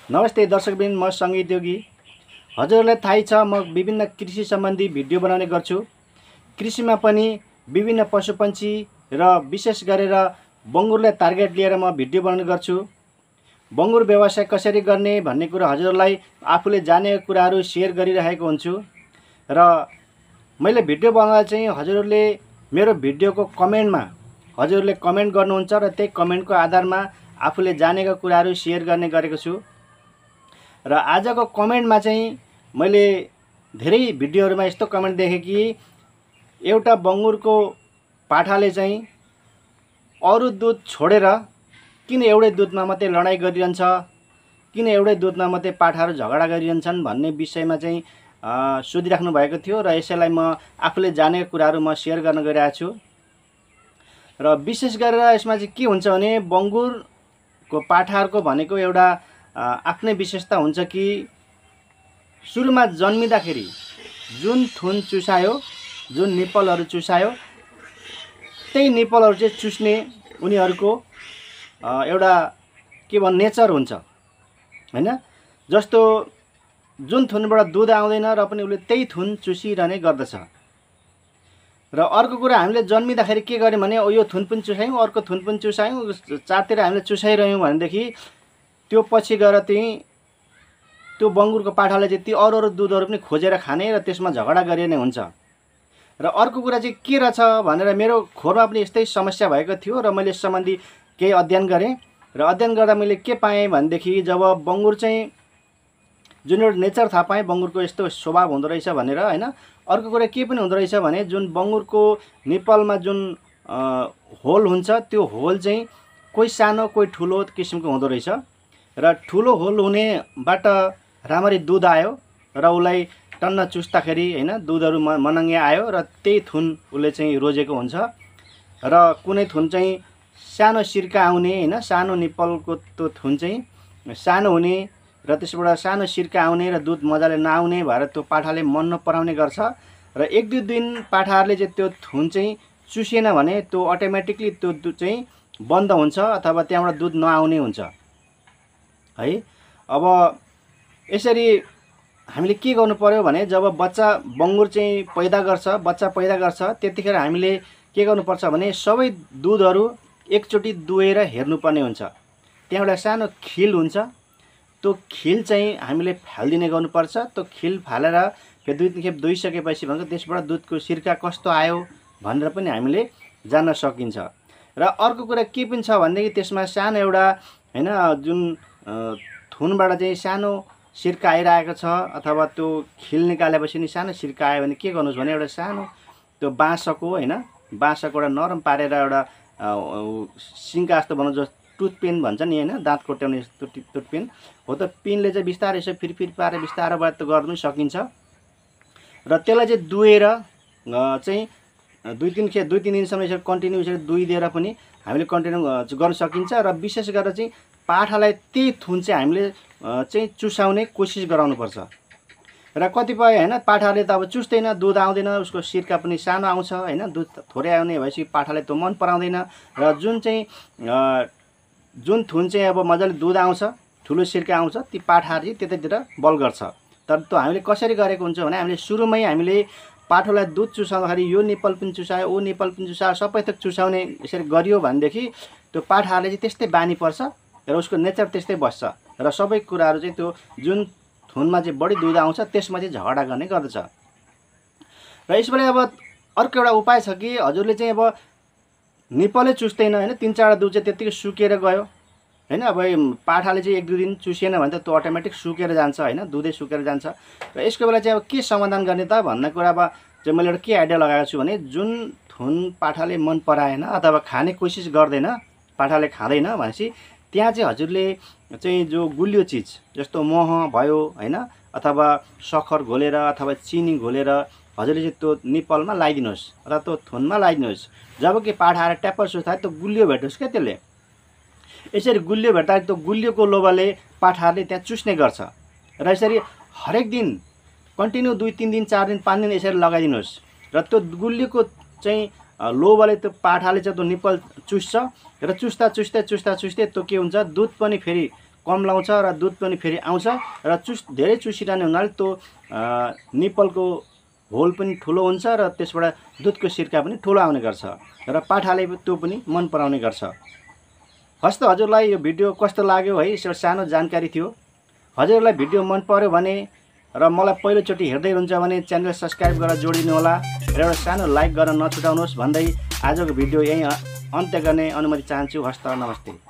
नमस्ते दर्शकवृन्द, म सङ्गीत योगी। हजुरहरूलाई थाहै छ म विभिन्न कृषि सम्बन्धी भिडियो बनाउने गर्छु। कृषिमा पनि विभिन्न पशुपन्छी र विशेष गरेर बङ्गुरलाई टार्गेट लिएर म भिडियो बनाउने गर्छु। बङ्गुर व्यवसाय कसरी गर्ने भन्ने कुरा हजुरहरूलाई आफूले जानेका कुराहरू सेयर गरिरहेको हुन्छु र मैले भिडियो बनाउँदा चाहिँ हजुरहरूले मेरो भिडियोको कमेन्टमा हजुरहरूले कमेन्ट गर्नुहुन्छ र त्यही कमेन्टको आधारमा आफूले जानेका कुराहरू सेयर गर्ने गरेको छु। र आजको कमेन्टमा चाहिँ मैले धेरै भिडियोहरूमा यस्तो कमेन्ट देखेँ कि एउटा बङ्गुरको पाठाले चाहिँ अरू दुध छोडेर किन एउटै दुधमा मात्रै लडाइँ गरिरहन्छ, किन एउटै दुधमा मात्रै पाठाहरू झगडा गरिरहन्छन् भन्ने विषयमा चाहिँ सोधिराख्नु भएको थियो र यसैलाई म आफूले जानेका कुराहरू म सेयर गर्न गइरहेको छु। र विशेष गरेर यसमा चाहिँ के हुन्छ भने बङ्गुरको पाठाहरूको भनेको एउटा आफ्नै विशेषता हुन्छ कि सुरुमा जन्मिँदाखेरि जुन थुन चुसायो, जुन निप्पलहरू चुसायो, त्यही निप्पलहरू चाहिँ चुस्ने उनीहरूको एउटा के भन्ने नेचर हुन्छ हैन। जस्तो जुन थुनबाट दुध आउँदैन र पनि उसले त्यही थुन चुसिरहने गर्दछ। र अर्को कुरा, हामीले जन्मिँदाखेरि के गर्यौँ भने यो थुन पनि चुसायौँ, अर्को थुन पनि चुसायौँ, चारतिर हामीले चुसाइरह्यौँ भनेदेखि त्यो पछि गएर चाहिँ त्यो बङ्गुरको पाठाले चाहिँ ती अरू दुधहरू पनि खोजेर खाने र त्यसमा झगडा गरिने हुन्छ। र अर्को कुरा चाहिँ के रहेछ भनेर मेरो खोरमा पनि यस्तै समस्या भएको थियो र मैले यस सम्बन्धी केही अध्ययन गरेँ र अध्ययन गर्दा मैले के पाएँ भनेदेखि जब बङ्गुर चाहिँ जुन एउटा नेचर थाहा पाएँ बङ्गुरको यस्तो स्वभाव हुँदो रहेछ भनेर हैन। अर्को कुरा के पनि हुँदो रहेछ भने जुन बङ्गुरको निप्पलमा जुन होल हुन्छ त्यो होल चाहिँ कोही सानो कोही ठुलो किसिमको हुँदो रहेछ र ठुलो होल हुनेबाट राम्ररी दुध आयो र उसलाई टन्न चुस्दाखेरि हैन दुधहरू मनङ्गे आयो र त्यही थुन उसले चाहिँ रोजेको हुन्छ। र कुनै थुन चाहिँ सानो सिर्का आउने हैन, सानो निप्पलको त्यो थुन चाहिँ सानो हुने र त्यसबाट सानो सिर्का आउने र दुध मजाले नआउने भएर त्यो पाठाले मन नपराउने गर्छ। र एक दुई दिन पाठाहरूले चाहिँ त्यो थुन चाहिँ चुसेन भने त्यो अटोमेटिकली त्यो दुध चाहिँ बन्द हुन्छ अथवा त्यहाँबाट दुध नआउने हुन्छ है। अब यसरी हामीले के गर्नु पर्यो भने जब बच्चा बङ्गुर चाहिँ बच्चा पैदा गर्छ त्यतिखेर हामीले के गर्नुपर्छ भने सबै दुधहरू एकचोटि दुहेर हेर्नुपर्ने हुन्छ। त्यहाँ एउटा सानो खिल हुन्छ, त्यो खिल चाहिँ हामीले फालिदिने गर्नुपर्छ। त्यो खिल फालेर फेरि दुई तिन खेप दुइसकेपछि भन्छ त्यसबाट दुधको सिर्का कस्तो आयो भनेर पनि हामीले जान्न सकिन्छ। र अर्को कुरा के पनि छ भनेदेखि त्यसमा सानो एउटा हैन जुन थुनबाट चाहिँ सानो सिर्का आइरहेको छ अथवा त्यो खिल निकालेपछि नि सानो सिर्का आयो भने के गर्नुहोस् भने एउटा सानो त्यो बाँसको हैन, बाँसको एउटा नरम पारेर एउटा सिङ्का जस्तो बनाउँछ, टुथपेन भन्छ नि हैन, दाँत कोट्याउने टुथपेन हो, त पिनले चाहिँ बिस्तारै यसो फिरफिर पारेर बिस्तारैबाट त गर्न पनि सकिन्छ। र त्यसलाई चाहिँ दुहेर चाहिँ दुई तिन दिनसम्म यसरी कन्टिन्यू यसरी दुइदिएर पनि हामीले कन्टिन्यू गर्न सकिन्छ। र विशेष गरेर चाहिँ पाठालाई त्यही थुन चाहिँ हामीले चाहिँ चुसाउने कोसिस गराउनुपर्छ। र कतिपय हैन पाठाले त अब चुस्दैन, दुध आउँदैन, उसको सिर्का पनि सानो आउँछ हैन, दुध थोरै आउने भएपछि पाठाले त मन पराउँदैन। र जुन थुन चाहिँ अब मजाले दुध आउँछ, ठुलो सिर्का आउँछ, ती पाठाहरू चाहिँ त्यतैतिर बल गर्छ। तर त्यो हामीले कसरी गरेको हुन्छ भने हामीले सुरुमै हामीले पाठोलाई दुध चुसाउँदाखेरि यो निप्पल पनि चुसायो, ओ निप्पल पनि चुसायो, सबै थोक चुसाउने यसरी गरियो भनेदेखि त्यो पाठाहरूले चाहिँ त्यस्तै बानी पर्छ र उसको नेचर त्यस्तै बस्छ र सबै कुराहरू चाहिँ त्यो जुन थुनमा चाहिँ बढी दुध आउँछ त्यसमा चाहिँ झगडा गर्ने गर्दछ। र यसबाट अब अर्को एउटा उपाय छ कि हजुरले चाहिँ अब निप्पलै चुस्दैन हैन, तिन चारवटा दुध चाहिँ त्यतिकै सुकेर गयो हैन। अब पाठाले चाहिँ एक दुई दिन चुसेन भने त त्यो अटोमेटिक सुकेर जान्छ हैन, दुधै सुकेर जान्छ। र यसको बेला चाहिँ अब के समाधान गर्ने त भन्ने कुरा अब चाहिँ मैले एउटा के आइडिया लगाएको छु भने जुन थुन पाठाले मन पराएन अथवा खाने कोसिस गर्दैन, पाठाले खाँदैन भनेपछि त्यहाँ चाहिँ हजुरले चाहिँ जो गुलियो चिज जस्तो मह भयो हैन अथवा सक्खर घोलेर अथवा चिनी घोलेर हजुरले चाहिँ त्यो निप्पलमा लगाइदिनुहोस् र त्यो थुनमा लगाइदिनुहोस्। जब कि पाठा आएर ट्याप्प सुस्तायो त्यो गुलियो भेटोस् क्या, त्यसले यसरी गुलियो भेट्दा त्यो गुलियोको लोभले पाठाहरूले त्यहाँ चुस्ने गर्छ। र यसरी हरेक दिन कन्टिन्यू 2 3 दिन 4 दिन 5 दिन यसरी लगाइदिनुहोस् र त्यो गुलियोको चाहिँ लोभले त्यो पाठाले चाहिँ त्यो निप्पल चुस्छ र चुस्दा त्यो के हुन्छ, दुध पनि फेरि कम लाउँछ र दुध पनि फेरि आउँछ र धेरै चुसिरहने हुनाले त्यो निप्पलको होल पनि ठुलो हुन्छ र त्यसबाट दुधको सिर्का पनि ठुलो आउने गर्छ र पाठाले त्यो पनि मन पराउने गर्छ। हस् त हजुरलाई यो भिडियो कस्तो लाग्यो है, यसो सानो जानकारी थियो। हजुरलाई भिडियो मन पर्यो भने र मलाई पहिलोचोटि हेर्दै हुनुहुन्छ भने च्यानल सब्स्क्राइब गरेर जोडिनु होला र एउटा सानो लाइक गर्न नछुटाउनुहोस् भन्दै आजको भिडियो यही अन्त्य गर्ने अनुमति चाहन्छु। हस्त नमस्ते।